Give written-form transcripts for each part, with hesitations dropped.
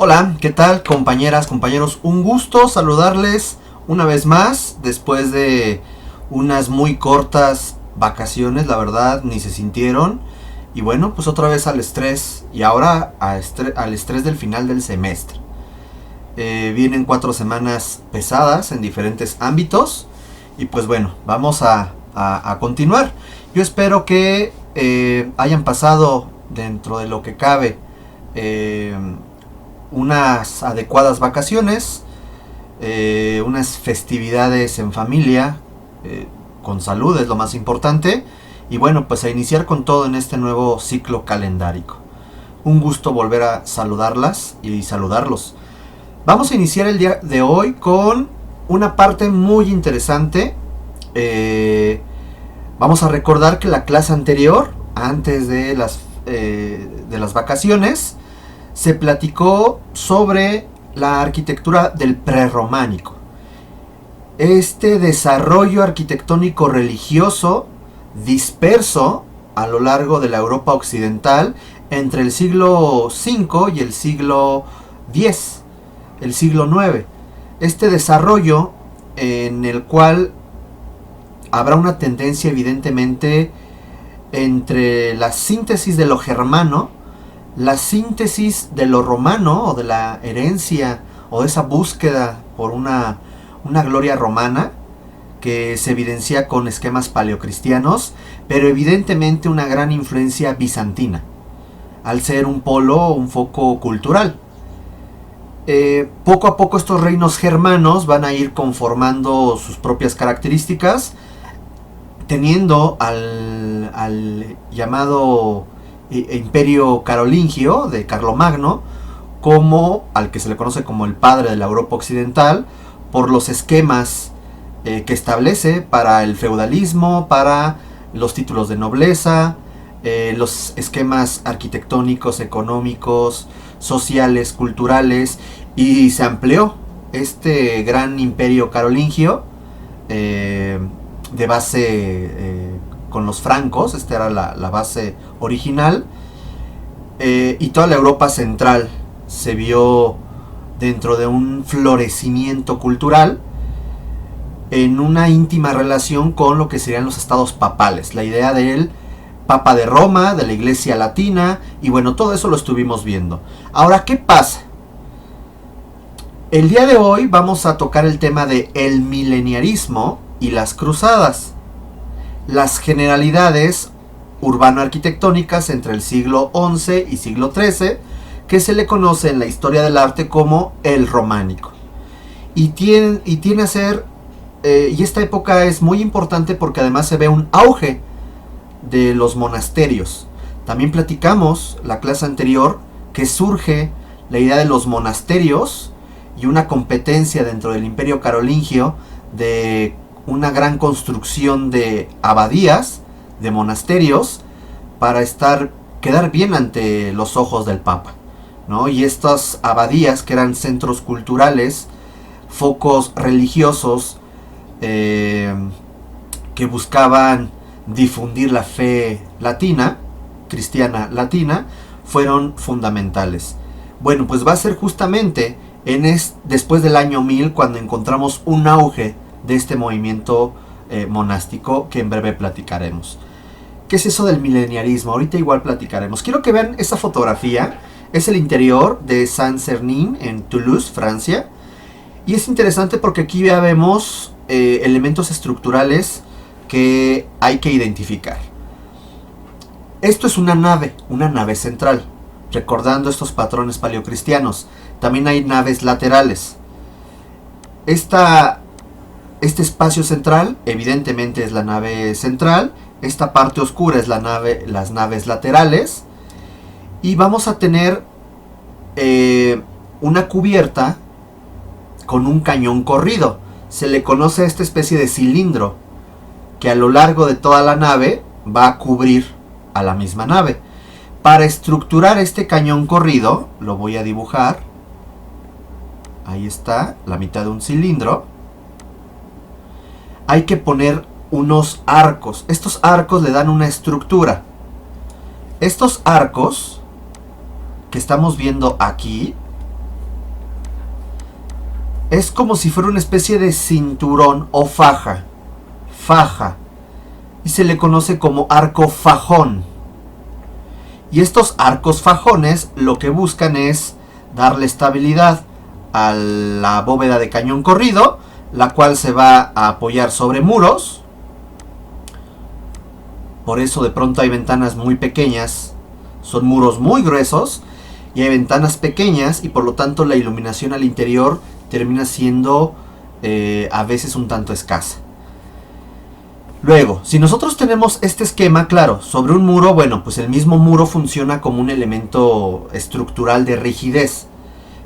Hola, ¿qué tal compañeras, compañeros? Un gusto saludarles una vez más después de unas muy cortas vacaciones, la verdad, ni se sintieron. Y bueno, pues otra vez al estrés y ahora al estrés del final del semestre. Vienen 4 semanas pesadas en diferentes ámbitos y pues bueno, vamos a continuar. Yo espero que hayan pasado dentro de lo que cabe unas adecuadas vacaciones, unas festividades en familia, con salud es lo más importante. Y bueno, pues a iniciar con todo en este nuevo ciclo calendárico. Un gusto volver a saludarlas y saludarlos. Vamos a iniciar el día de hoy con una parte muy interesante. Vamos a recordar que la clase anterior, antes de las vacaciones, se platicó sobre la arquitectura del prerrománico. Este desarrollo arquitectónico religioso disperso a lo largo de la Europa occidental entre el siglo V y el siglo X, el siglo IX. Este desarrollo en el cual habrá una tendencia evidentemente entre la síntesis de lo germano, la síntesis de lo romano o de la herencia o de esa búsqueda por una gloria romana que se evidencia con esquemas paleocristianos, pero evidentemente una gran influencia bizantina, al ser un polo, un foco cultural. Poco a poco estos reinos germanos van a ir conformando sus propias características, teniendo al llamado Imperio Carolingio de Carlomagno como al que se le conoce como el padre de la Europa occidental, por los esquemas que establece para el feudalismo, para los títulos de nobleza, los esquemas arquitectónicos, económicos, sociales, culturales, y se amplió este gran imperio carolingio de base con los francos. Esta era la base original, y toda la Europa central se vio dentro de un florecimiento cultural en una íntima relación con lo que serían los estados papales, la idea del Papa de Roma, de la Iglesia Latina, y bueno, todo eso lo estuvimos viendo. Ahora, ¿qué pasa? El día de hoy vamos a tocar el tema de el mileniarismo y las cruzadas, las generalidades urbano-arquitectónicas entre el siglo XI y siglo XIII, que se le conoce en la historia del arte como el románico. Y tiene a ser, y esta época es muy importante porque además se ve un auge de los monasterios. También platicamos la clase anterior que surge la idea de los monasterios y una competencia dentro del imperio carolingio de una gran construcción de abadías, de monasterios, para quedar bien ante los ojos del Papa, ¿no? Y estas abadías, que eran centros culturales, focos religiosos, que buscaban difundir la fe latina, cristiana latina, fueron fundamentales. Bueno, pues va a ser justamente después del año 1000 cuando encontramos un auge de este movimiento monástico, que en breve platicaremos. ¿Qué es eso del mileniarismo? Ahorita igual platicaremos. Quiero que vean esa fotografía. Es el interior de Saint-Sernin en Toulouse, Francia. Y es interesante porque aquí ya vemos elementos estructurales que hay que identificar. Esto es una nave central, recordando estos patrones paleocristianos. También hay naves laterales. Este espacio central evidentemente es la nave central. Esta parte oscura es las naves laterales. Y vamos a tener una cubierta con un cañón corrido. Se le conoce a esta especie de cilindro que a lo largo de toda la nave va a cubrir a la misma nave. Para estructurar este cañón corrido, lo voy a dibujar. Ahí está, la mitad de un cilindro. Hay que poner unos arcos. Estos arcos le dan una estructura. Estos arcos que estamos viendo aquí Es como si fuera una especie de cinturón o faja. Faja. Y se le conoce como arco fajón. Y estos arcos fajones lo que buscan es darle estabilidad a la bóveda de cañón corrido, la cual se va a apoyar sobre muros. Por eso de pronto hay ventanas muy pequeñas, son muros muy gruesos, y hay ventanas pequeñas, y por lo tanto la iluminación al interior termina siendo a veces un tanto escasa. Luego, si nosotros tenemos este esquema, claro, sobre un muro, bueno, pues el mismo muro funciona como un elemento estructural de rigidez.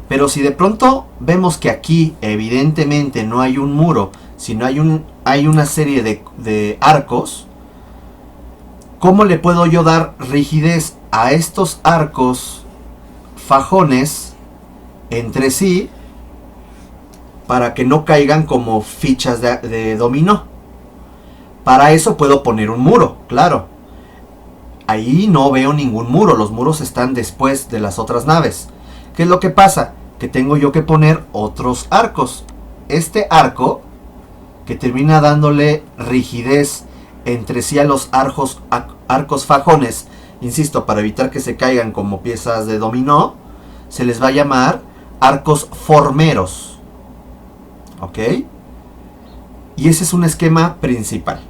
Pero si de pronto vemos que aquí evidentemente no hay un muro, sino hay una serie de arcos, ¿cómo le puedo yo dar rigidez a estos arcos fajones entre sí para que no caigan como fichas de dominó? Para eso puedo poner un muro, claro. Ahí no veo ningún muro, los muros están después de las otras naves. ¿Qué es lo que pasa? Que tengo yo que poner otros arcos. Este arco, que termina dándole rigidez entre sí a los arcos fajones, insisto, para evitar que se caigan como piezas de dominó, se les va a llamar arcos formeros. ¿Ok? Y ese es un esquema principal.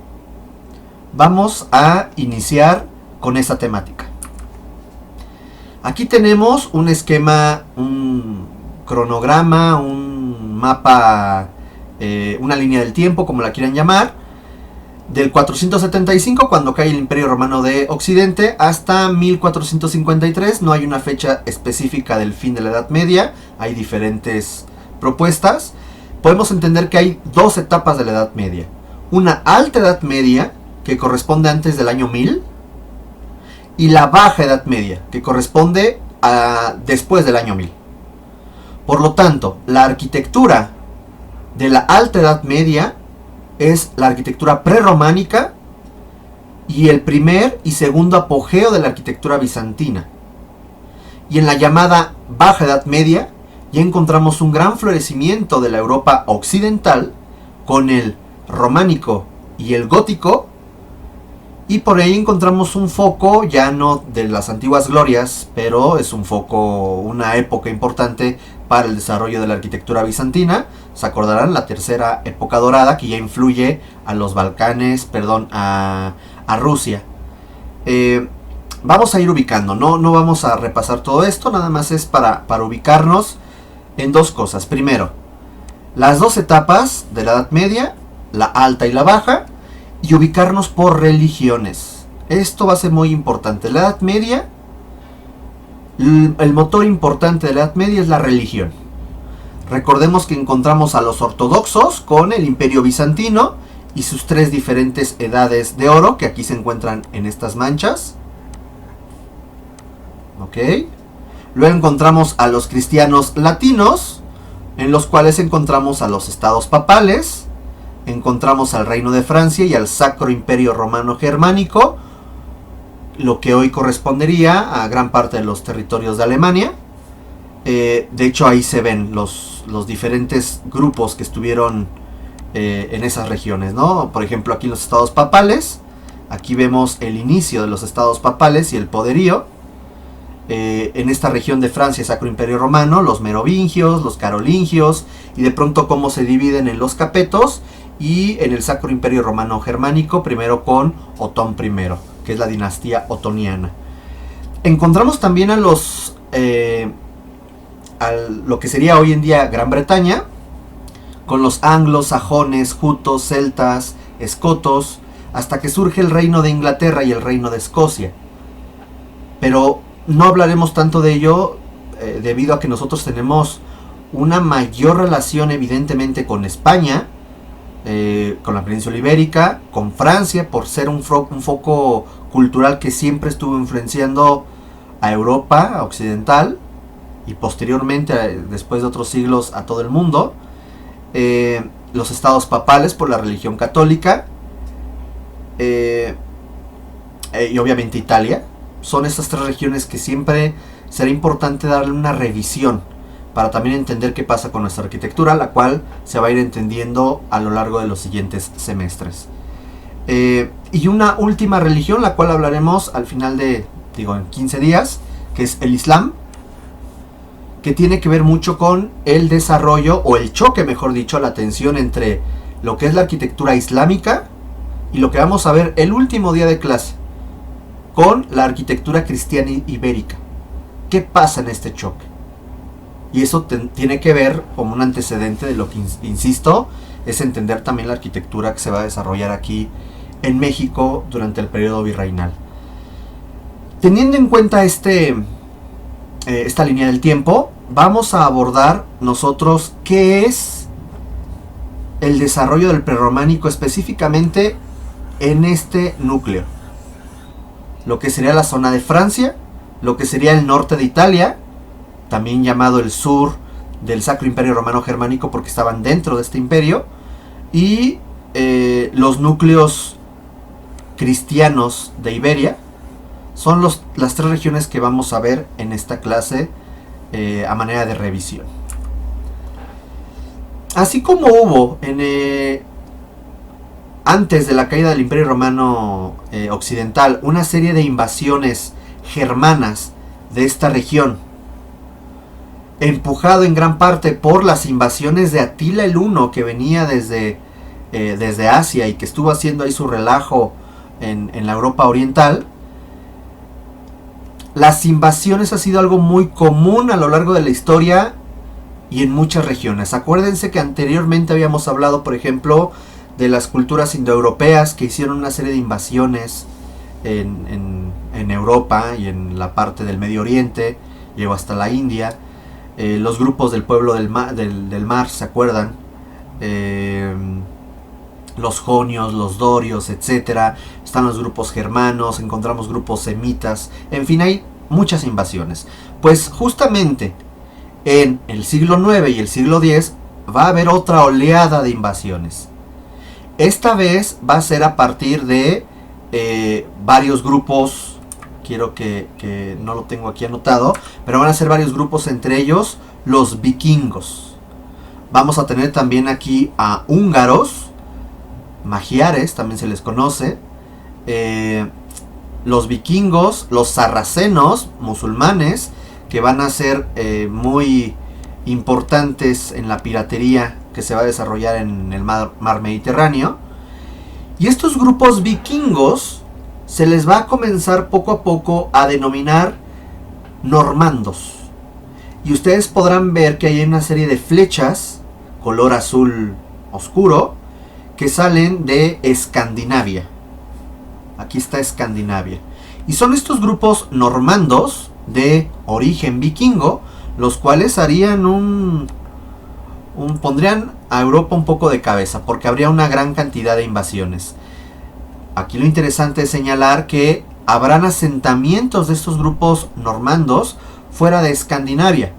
Vamos a iniciar con esa temática. Aquí tenemos un esquema, un cronograma, un mapa, una línea del tiempo, como la quieran llamar, del 475, cuando cae el Imperio Romano de Occidente, hasta 1453. No hay una fecha específica del fin de la Edad Media, hay diferentes propuestas. Podemos entender que hay dos etapas de la Edad Media. Una alta Edad Media, que corresponde antes del año 1000, y la baja Edad Media, que corresponde a después del año 1000. Por lo tanto, la arquitectura de la alta Edad Media es la arquitectura prerrománica y el primer y segundo apogeo de la arquitectura bizantina. Y en la llamada baja Edad Media ya encontramos un gran florecimiento de la Europa occidental con el románico y el gótico, y por ahí encontramos un foco ya no de las antiguas glorias, pero es un foco, una época importante para el desarrollo de la arquitectura bizantina. Se acordarán, la tercera época dorada, que ya influye a los Balcanes, a Rusia. Vamos a ir ubicando, no vamos a repasar todo esto, nada más es para ubicarnos en dos cosas. Primero, las dos etapas de la Edad Media, la alta y la baja, y ubicarnos por religiones. Esto va a ser muy importante. La Edad Media, el motor importante de la Edad Media es la religión. Recordemos que encontramos a los ortodoxos con el Imperio Bizantino y sus tres diferentes edades de oro, que aquí se encuentran en estas manchas. ¿Ok? Luego encontramos a los cristianos latinos, en los cuales encontramos a los estados papales, encontramos al Reino de Francia y al Sacro Imperio Romano Germánico, lo que hoy correspondería a gran parte de los territorios de Alemania. De hecho, ahí se ven los diferentes grupos que estuvieron en esas regiones, ¿no? Por ejemplo, aquí los estados papales, aquí vemos el inicio de los estados papales y el poderío. En esta región de Francia, Sacro Imperio Romano, los merovingios, los carolingios, y de pronto cómo se dividen en los capetos, y en el Sacro Imperio Romano Germánico, primero con Otón I, que es la dinastía otoniana. Encontramos también a lo que sería hoy en día Gran Bretaña, con los anglos, sajones, jutos, celtas, escotos, hasta que surge el Reino de Inglaterra y el Reino de Escocia. Pero no hablaremos tanto de ello debido a que nosotros tenemos una mayor relación evidentemente con España, con la península ibérica, con Francia, por ser un foco cultural que siempre estuvo influenciando a Europa occidental y posteriormente, después de otros siglos, a todo el mundo. Los estados papales por la religión católica, y obviamente Italia. Son estas tres regiones que siempre será importante darle una revisión para también entender qué pasa con nuestra arquitectura, la cual se va a ir entendiendo a lo largo de los siguientes semestres. Y una última religión, la cual hablaremos al final de, en 15 días, que es el Islam, que tiene que ver mucho con el desarrollo, o el choque, mejor dicho, la tensión entre lo que es la arquitectura islámica y lo que vamos a ver el último día de clase, con la arquitectura cristiana ibérica. ¿Qué pasa en este choque? Y eso tiene que ver como un antecedente de lo que, insisto, es entender también la arquitectura que se va a desarrollar aquí en México durante el periodo virreinal. Teniendo en cuenta esta línea del tiempo, vamos a abordar nosotros qué es el desarrollo del prerrománico específicamente en este núcleo. Lo que sería la zona de Francia, lo que sería el norte de Italia, también llamado el sur del Sacro Imperio Romano Germánico porque estaban dentro de este imperio, y los núcleos cristianos de Iberia. Son las tres regiones que vamos a ver en esta clase a manera de revisión. Así como hubo antes de la caída del Imperio Romano Occidental una serie de invasiones germanas de esta región, empujado en gran parte por las invasiones de Atila el Huno, que venía desde Asia y que estuvo haciendo ahí su relajo en la Europa Oriental. Las invasiones ha sido algo muy común a lo largo de la historia y en muchas regiones. Acuérdense que anteriormente habíamos hablado, por ejemplo, de las culturas indoeuropeas que hicieron una serie de invasiones en Europa y en la parte del Medio Oriente, llegó hasta la India. Los grupos del pueblo del mar, ¿se acuerdan? Los jonios, los dorios, etcétera. Están los grupos germanos, encontramos grupos semitas, en fin, hay muchas invasiones. Pues justamente en el siglo IX y el siglo X va a haber otra oleada de invasiones. Esta vez va a ser a partir de varios grupos. Quiero que no lo tengo aquí anotado, pero van a ser varios grupos, entre ellos los vikingos. Vamos a tener también aquí a húngaros, magiares también se les conoce, los vikingos, los sarracenos, musulmanes, que van a ser muy importantes en la piratería que se va a desarrollar en el mar Mediterráneo. Y estos grupos vikingos se les va a comenzar poco a poco a denominar normandos. Y ustedes podrán ver que hay una serie de flechas color azul oscuro que salen de Escandinavia. Aquí está Escandinavia. Y son estos grupos normandos de origen vikingo, los cuales harían pondrían a Europa un poco de cabeza, porque habría una gran cantidad de invasiones. Aquí lo interesante es señalar que habrán asentamientos de estos grupos normandos fuera de Escandinavia.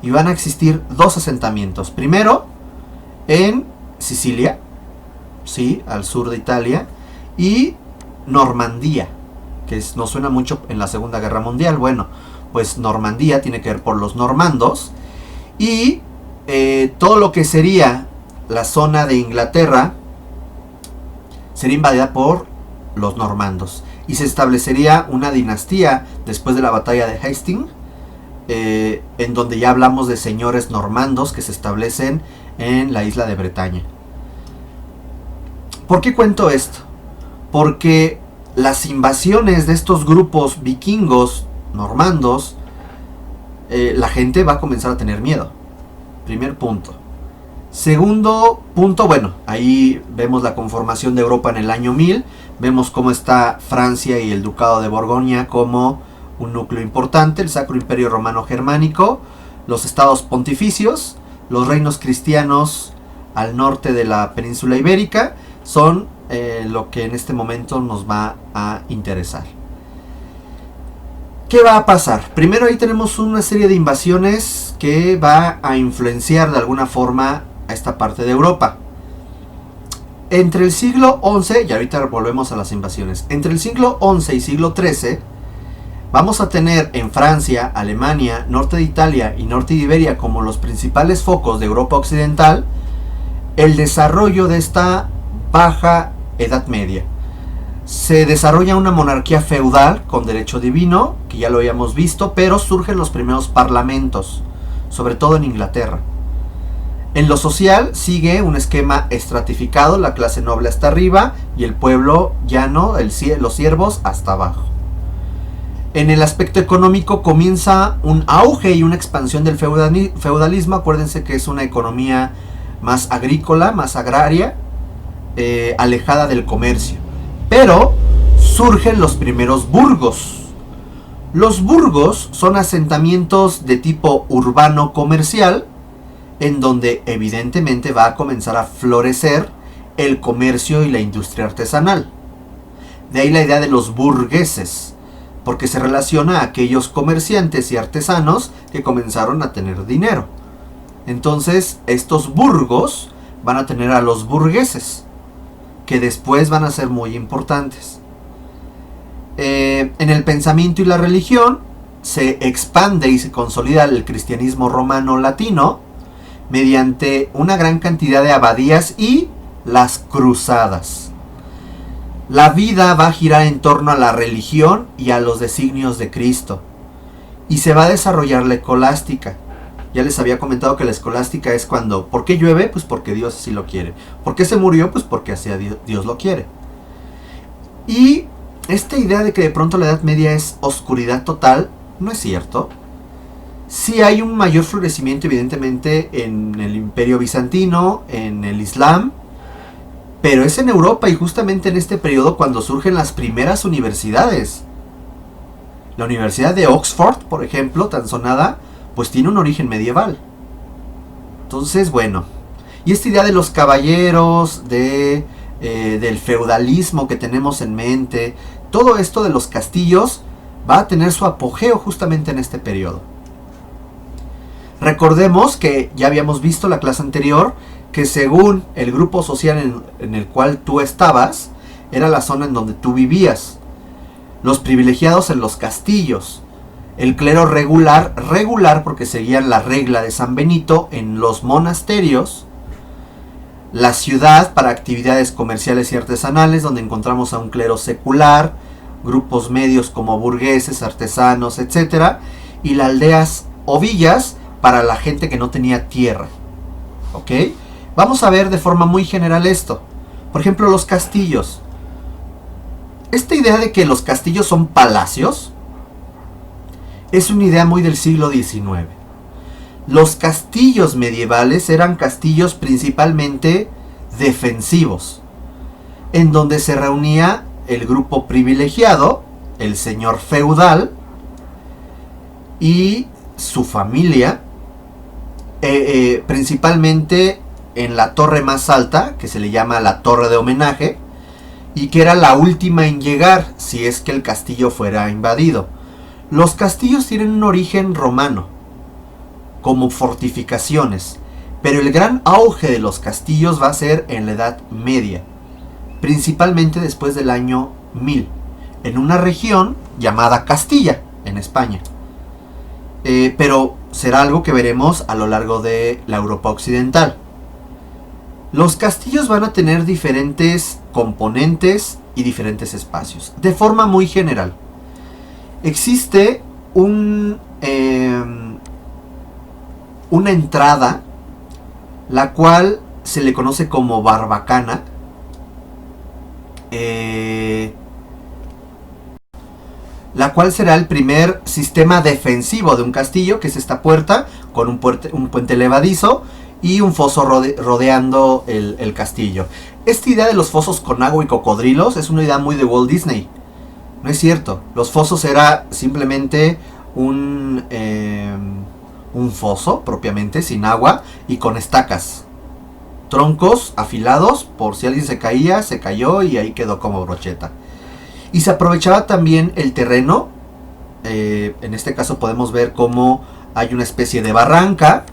Y van a existir dos asentamientos. Primero, en Sicilia, sí, al sur de Italia, y Normandía, que nos suena mucho en la Segunda Guerra Mundial. Bueno, pues Normandía tiene que ver por los normandos. Y todo lo que sería la zona de Inglaterra sería invadida por los normandos. Y se establecería una dinastía después de la batalla de Hastings, en donde ya hablamos de señores normandos que se establecen en la isla de Bretaña. ¿Por qué cuento esto? Porque las invasiones de estos grupos vikingos normandos, la gente va a comenzar a tener miedo. Primer punto. Segundo punto, bueno, ahí vemos la conformación de Europa en el año 1000. Vemos cómo está Francia y el Ducado de Borgoña como un núcleo importante, el Sacro Imperio Romano Germánico, los estados pontificios, los reinos cristianos al norte de la península ibérica, son lo que en este momento nos va a interesar. ¿Qué va a pasar? Primero ahí tenemos una serie de invasiones que va a influenciar de alguna forma a esta parte de Europa. Entre el siglo XI, y ahorita volvemos a las invasiones, entre el siglo XI y siglo XIII vamos a tener en Francia, Alemania, norte de Italia y norte de Iberia como los principales focos de Europa Occidental, el desarrollo de esta baja Edad Media. Se desarrolla una monarquía feudal con derecho divino, que ya lo habíamos visto, pero surgen los primeros parlamentos, sobre todo en Inglaterra. En lo social sigue un esquema estratificado, la clase noble hasta arriba y el pueblo llano, los siervos hasta abajo. En el aspecto económico comienza un auge y una expansión del feudalismo. Acuérdense que es una economía más agrícola, más agraria, alejada del comercio. Pero surgen los primeros burgos. Los burgos son asentamientos de tipo urbano comercial, en donde evidentemente va a comenzar a florecer el comercio y la industria artesanal. De ahí la idea de los burgueses, porque se relaciona a aquellos comerciantes y artesanos que comenzaron a tener dinero. Entonces estos burgos van a tener a los burgueses, que después van a ser muy importantes. En el pensamiento y la religión se expande y se consolida el cristianismo romano latino mediante una gran cantidad de abadías y las cruzadas. La vida va a girar en torno a la religión y a los designios de Cristo, y se va a desarrollar la escolástica. Ya les había comentado que la escolástica es cuando, ¿por qué llueve? Pues porque Dios así lo quiere. ¿Por qué se murió? Pues porque así Dios lo quiere. Y esta idea de que de pronto la Edad Media es oscuridad total, no es cierto. Sí hay un mayor florecimiento evidentemente en el Imperio Bizantino, en el Islam, pero es en Europa y justamente en este periodo cuando surgen las primeras universidades. La Universidad de Oxford, por ejemplo, tan sonada, pues tiene un origen medieval. Entonces, bueno, y esta idea de los caballeros, del feudalismo que tenemos en mente, todo esto de los castillos va a tener su apogeo justamente en este periodo. Recordemos que ya habíamos visto la clase anterior que según el grupo social en el cual tú estabas, era la zona en donde tú vivías. Los privilegiados en los castillos. El clero regular porque seguían la regla de San Benito en los monasterios. La ciudad para actividades comerciales y artesanales, donde encontramos a un clero secular, grupos medios como burgueses, artesanos, etc. Y las aldeas o villas para la gente que no tenía tierra. ¿Ok? Vamos a ver de forma muy general esto. Por ejemplo, los castillos. Esta idea de que los castillos son palacios es una idea muy del siglo XIX. Los castillos medievales eran castillos principalmente defensivos, en donde se reunía el grupo privilegiado, el señor feudal y su familia, principalmente en la torre más alta, que se le llama la torre de homenaje, y que era la última en llegar si es que el castillo fuera invadido. Los castillos tienen un origen romano, como fortificaciones, pero el gran auge de los castillos va a ser en la Edad Media, principalmente después del año 1000, en una región llamada Castilla, en España. Pero será algo que veremos a lo largo de la Europa Occidental. Los castillos van a tener diferentes componentes y diferentes espacios. De forma muy general, existe una entrada, la cual se le conoce como barbacana. La cual será el primer sistema defensivo de un castillo, que es esta puerta con un puente levadizo y un foso rodeando el castillo. Esta idea de los fosos con agua y cocodrilos es una idea muy de Walt Disney. No es cierto. Los fosos era simplemente un foso propiamente, sin agua y con estacas. Troncos afilados por si alguien se caía, se cayó y ahí quedó como brocheta. Y se aprovechaba también el terreno. En este caso podemos ver cómo hay una especie de barranca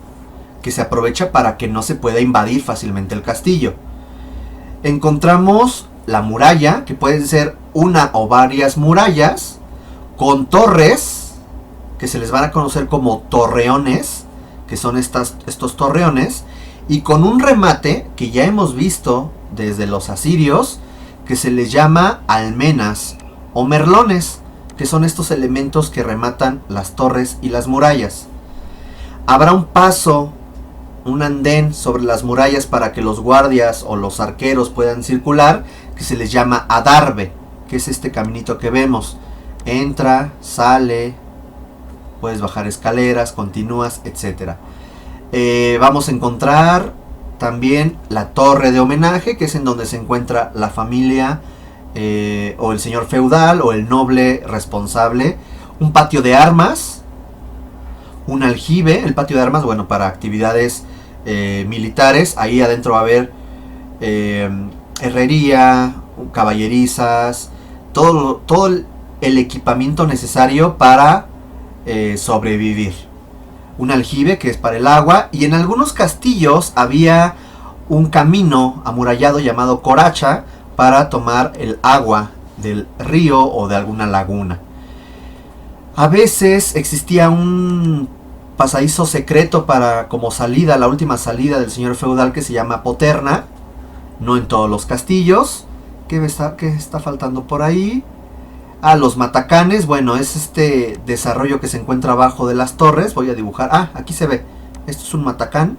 que se aprovecha para que no se pueda invadir fácilmente el castillo. Encontramos la muralla, que pueden ser una o varias murallas, con torres, que se les van a conocer como torreones, que son estos torreones, y con un remate que ya hemos visto desde los asirios, que se les llama almenas o merlones, que son estos elementos que rematan las torres y las murallas. Habrá un paso, un andén sobre las murallas para que los guardias o los arqueros puedan circular, que se les llama adarve, que es este caminito que vemos. Entra, sale, puedes bajar escaleras, continúas, etc. Vamos a encontrar también la torre de homenaje, que es en donde se encuentra la familia o el señor feudal o el noble responsable. Un patio de armas, un aljibe. El patio de armas, bueno, para actividades militares. Ahí adentro va a haber herrería, caballerizas, todo el equipamiento necesario para sobrevivir. Un aljibe, que es para el agua, y en algunos castillos había un camino amurallado llamado coracha para tomar el agua del río o de alguna laguna. A veces existía un pasadizo secreto para como salida, la última salida del señor feudal, que se llama poterna. No en todos los castillos. ¿Qué está faltando por ahí? Los matacanes. Bueno, es este desarrollo que se encuentra abajo de las torres. Voy a dibujar. Aquí se ve. Esto es un matacán.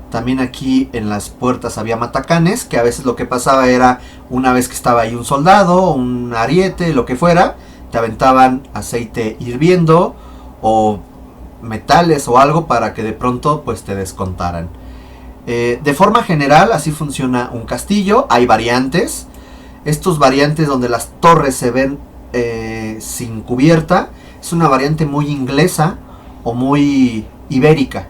También aquí en las puertas había matacanes, que a veces lo que pasaba era, una vez que estaba ahí un soldado, un ariete, lo que fuera, te aventaban aceite hirviendo o metales o algo para que de pronto pues te descontaran. De forma general así funciona un castillo. Hay variantes. Estos variantes donde las torres se ven sin cubierta, es una variante muy inglesa o muy ibérica.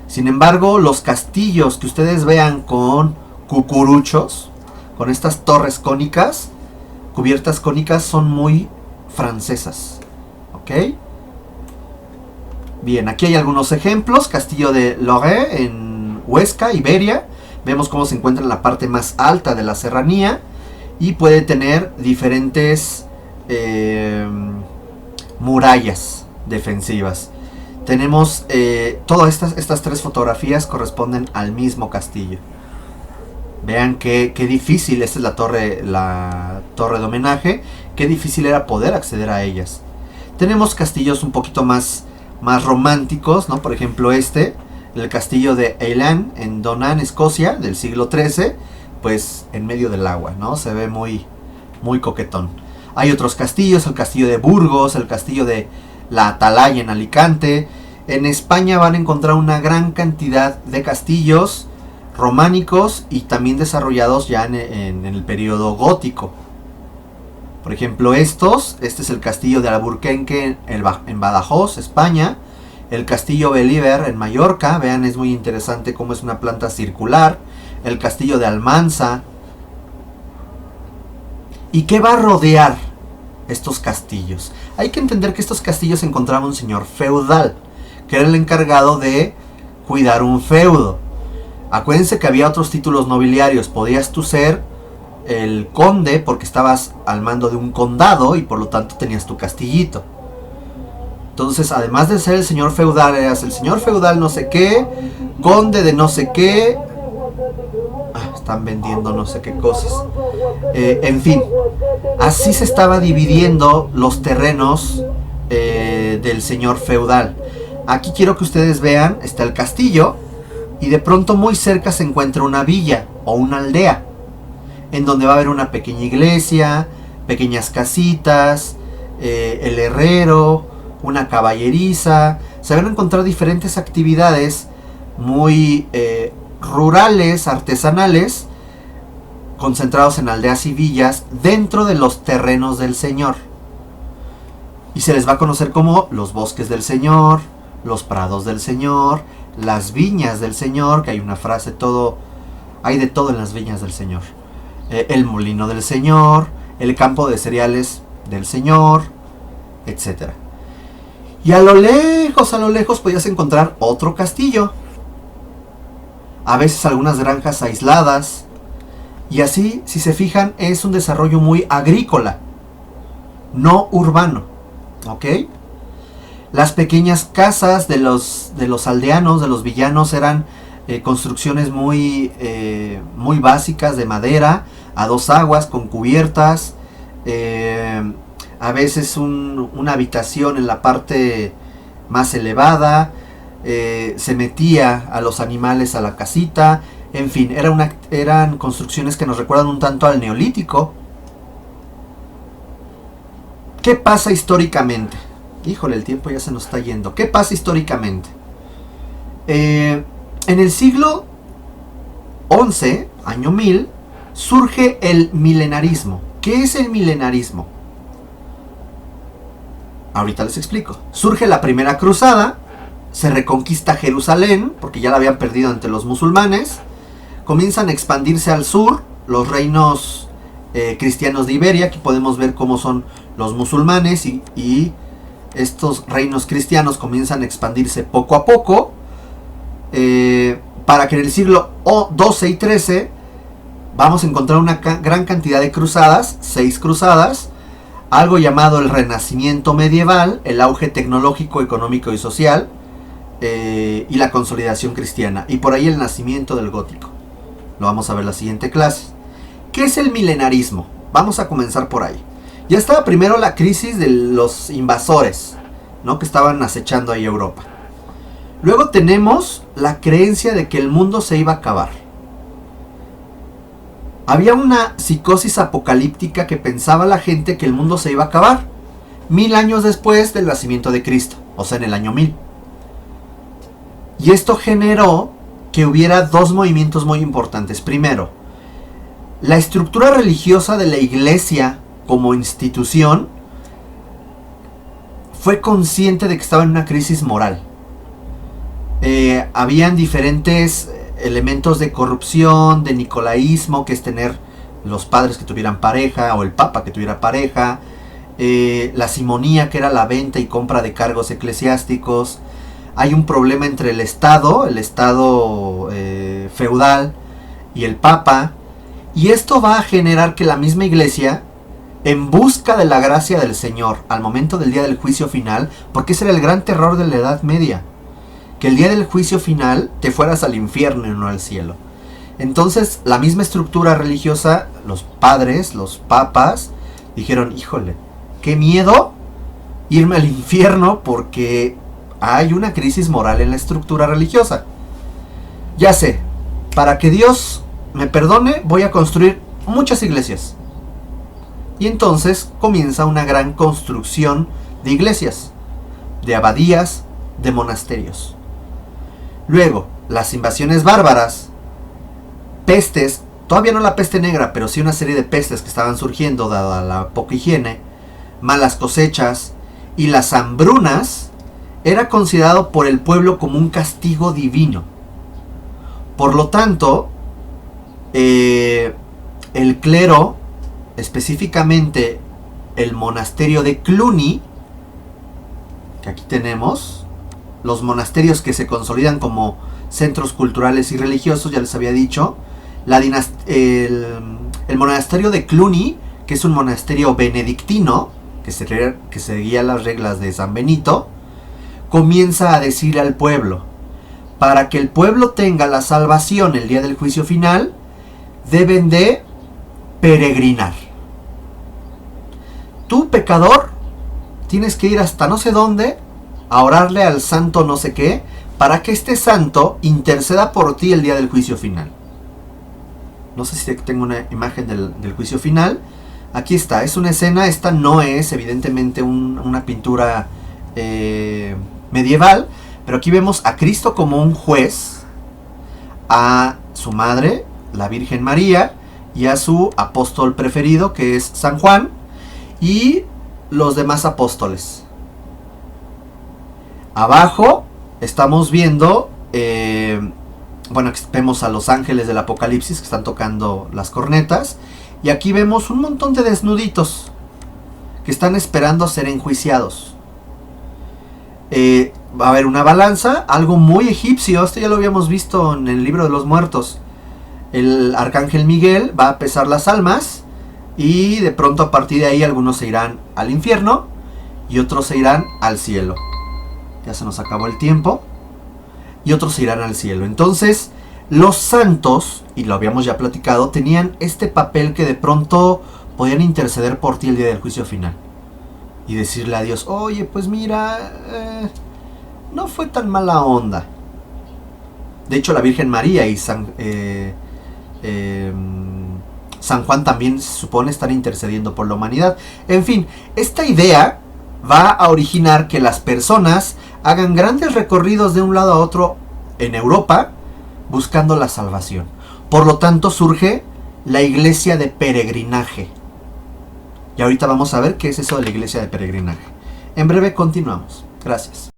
Sin embargo, los castillos que ustedes vean con cucuruchos, con estas torres cónicas, cubiertas cónicas, son muy francesas. ¿Ok? Bien, aquí hay algunos ejemplos. Castillo de Loré en Huesca, Iberia. Vemos cómo se encuentra en la parte más alta de la serranía y puede tener diferentes murallas defensivas. Tenemos todas estas tres fotografías corresponden al mismo castillo. Vean qué difícil, esta es la torre de homenaje, qué difícil era poder acceder a ellas. Tenemos castillos un poquito más románticos, ¿no? Por ejemplo el castillo de Eilean en Donan, Escocia, del siglo XIII, pues en medio del agua, ¿no? Se ve muy, muy coquetón. Hay otros castillos, el castillo de Burgos, el castillo de la Atalaya en Alicante. En España van a encontrar una gran cantidad de castillos románicos y también desarrollados ya en el periodo gótico. Por ejemplo este es el castillo de Alburquerque en Badajoz, España. El castillo Belíber en Mallorca, vean, es muy interesante cómo es una planta circular. El castillo de Almansa. ¿Y qué va a rodear estos castillos? Hay que entender que estos castillos encontraba un señor feudal, que era el encargado de cuidar un feudo. Acuérdense que había otros títulos nobiliarios. Podías tú ser el conde porque estabas al mando de un condado y por lo tanto tenías tu castillito. Entonces, además de ser el señor feudal, eras el señor feudal no sé qué, conde de no sé qué. Están vendiendo no sé qué cosas. En fin, así se estaba dividiendo los terrenos del señor feudal. Aquí quiero que ustedes vean, está el castillo y de pronto muy cerca se encuentra una villa o una aldea, en donde va a haber una pequeña iglesia, pequeñas casitas, el herrero, una caballeriza. Se van a encontrar diferentes actividades muy rurales, artesanales, concentrados en aldeas y villas dentro de los terrenos del señor. Y se les va a conocer como los bosques del señor, los prados del señor, las viñas del señor, que hay una frase, hay de todo en las viñas del señor. El molino del señor, el campo de cereales del señor, etc. Y a lo lejos podías encontrar otro castillo. A veces algunas granjas aisladas. Y así, si se fijan, es un desarrollo muy agrícola, no urbano. ¿Ok? Las pequeñas casas de los aldeanos, de los villanos, eran construcciones muy básicas de madera, a dos aguas, con cubiertas, a veces una habitación en la parte más elevada, se metía a los animales a la casita, en fin, eran construcciones que nos recuerdan un tanto al neolítico. ¿Qué pasa históricamente? Híjole, el tiempo ya se nos está yendo. ¿Qué pasa históricamente? En el siglo XI, año 1000, surge el milenarismo. ¿Qué es el milenarismo? Ahorita les explico. Surge la primera cruzada, se reconquista Jerusalén, porque ya la habían perdido ante los musulmanes, comienzan a expandirse al sur los reinos cristianos de Iberia. Aquí podemos ver cómo son los musulmanes y estos reinos cristianos comienzan a expandirse poco a poco, para que en el siglo XII y XIII vamos a encontrar una gran cantidad de cruzadas, 6 cruzadas, algo llamado el Renacimiento medieval, el auge tecnológico, económico y social, y la consolidación cristiana, y por ahí el nacimiento del gótico. Lo vamos a ver en la siguiente clase. ¿Qué es el milenarismo? Vamos a comenzar por ahí. Ya estaba primero la crisis de los invasores, ¿no?, que estaban acechando ahí Europa. Luego tenemos la creencia de que el mundo se iba a acabar. Había una psicosis apocalíptica que pensaba la gente que el mundo se iba a acabar 1000 años después del nacimiento de Cristo, o sea, en el año 1000. Y esto generó que hubiera dos movimientos muy importantes. Primero, la estructura religiosa de la iglesia como institución fue consciente de que estaba en una crisis moral. Habían diferentes elementos de corrupción, de nicolaísmo, que es tener los padres que tuvieran pareja, o el papa que tuviera pareja, la simonía, que era la venta y compra de cargos eclesiásticos. Hay un problema entre el Estado feudal y el papa, y esto va a generar que la misma iglesia, en busca de la gracia del Señor al momento del día del juicio final, porque ese era el gran terror de la Edad Media, que el día del juicio final te fueras al infierno y no al cielo. Entonces la misma estructura religiosa, los padres, los papas, dijeron: híjole, qué miedo irme al infierno, porque hay una crisis moral en la estructura religiosa. Ya sé, para que Dios me perdone, voy a construir muchas iglesias. Y entonces comienza una gran construcción de iglesias, de abadías, de monasterios. Luego, las invasiones bárbaras, pestes, todavía no la peste negra, pero sí una serie de pestes que estaban surgiendo dada la poca higiene, malas cosechas y las hambrunas, era considerado por el pueblo como un castigo divino. Por lo tanto, el clero, específicamente el monasterio de Cluny, que aquí tenemos, los monasterios que se consolidan como centros culturales y religiosos, ya les había dicho, el monasterio de Cluny, que es un monasterio benedictino, que seguía las reglas de San Benito, comienza a decir al pueblo: para que el pueblo tenga la salvación el día del juicio final, deben de peregrinar. Tú, pecador, tienes que ir hasta no sé dónde a orarle al santo no sé qué, para que este santo interceda por ti el día del juicio final. No sé si tengo una imagen del juicio final. Aquí está, es una escena. Esta no es evidentemente una pintura medieval, pero aquí vemos a Cristo como un juez, a su madre, la Virgen María, y a su apóstol preferido, que es San Juan, y los demás apóstoles. Abajo estamos viendo, vemos a los ángeles del Apocalipsis que están tocando las cornetas, y aquí vemos un montón de desnuditos que están esperando a ser enjuiciados. Va a haber una balanza, algo muy egipcio. Esto ya lo habíamos visto en el libro de los muertos. El arcángel Miguel va a pesar las almas, y de pronto a partir de ahí algunos se irán al infierno y otros se irán al cielo. Ya se nos acabó el tiempo. Y otros se irán al cielo. Entonces, los santos, y lo habíamos ya platicado, tenían este papel que de pronto podían interceder por ti el día del juicio final. Y decirle a Dios, oye, pues mira, no fue tan mala onda. De hecho, la Virgen María y San Juan también se supone estar intercediendo por la humanidad. En fin, esta idea va a originar que las personas hagan grandes recorridos de un lado a otro en Europa buscando la salvación. Por lo tanto, surge la iglesia de peregrinaje. Y ahorita vamos a ver qué es eso de la iglesia de peregrinaje. En breve continuamos. Gracias.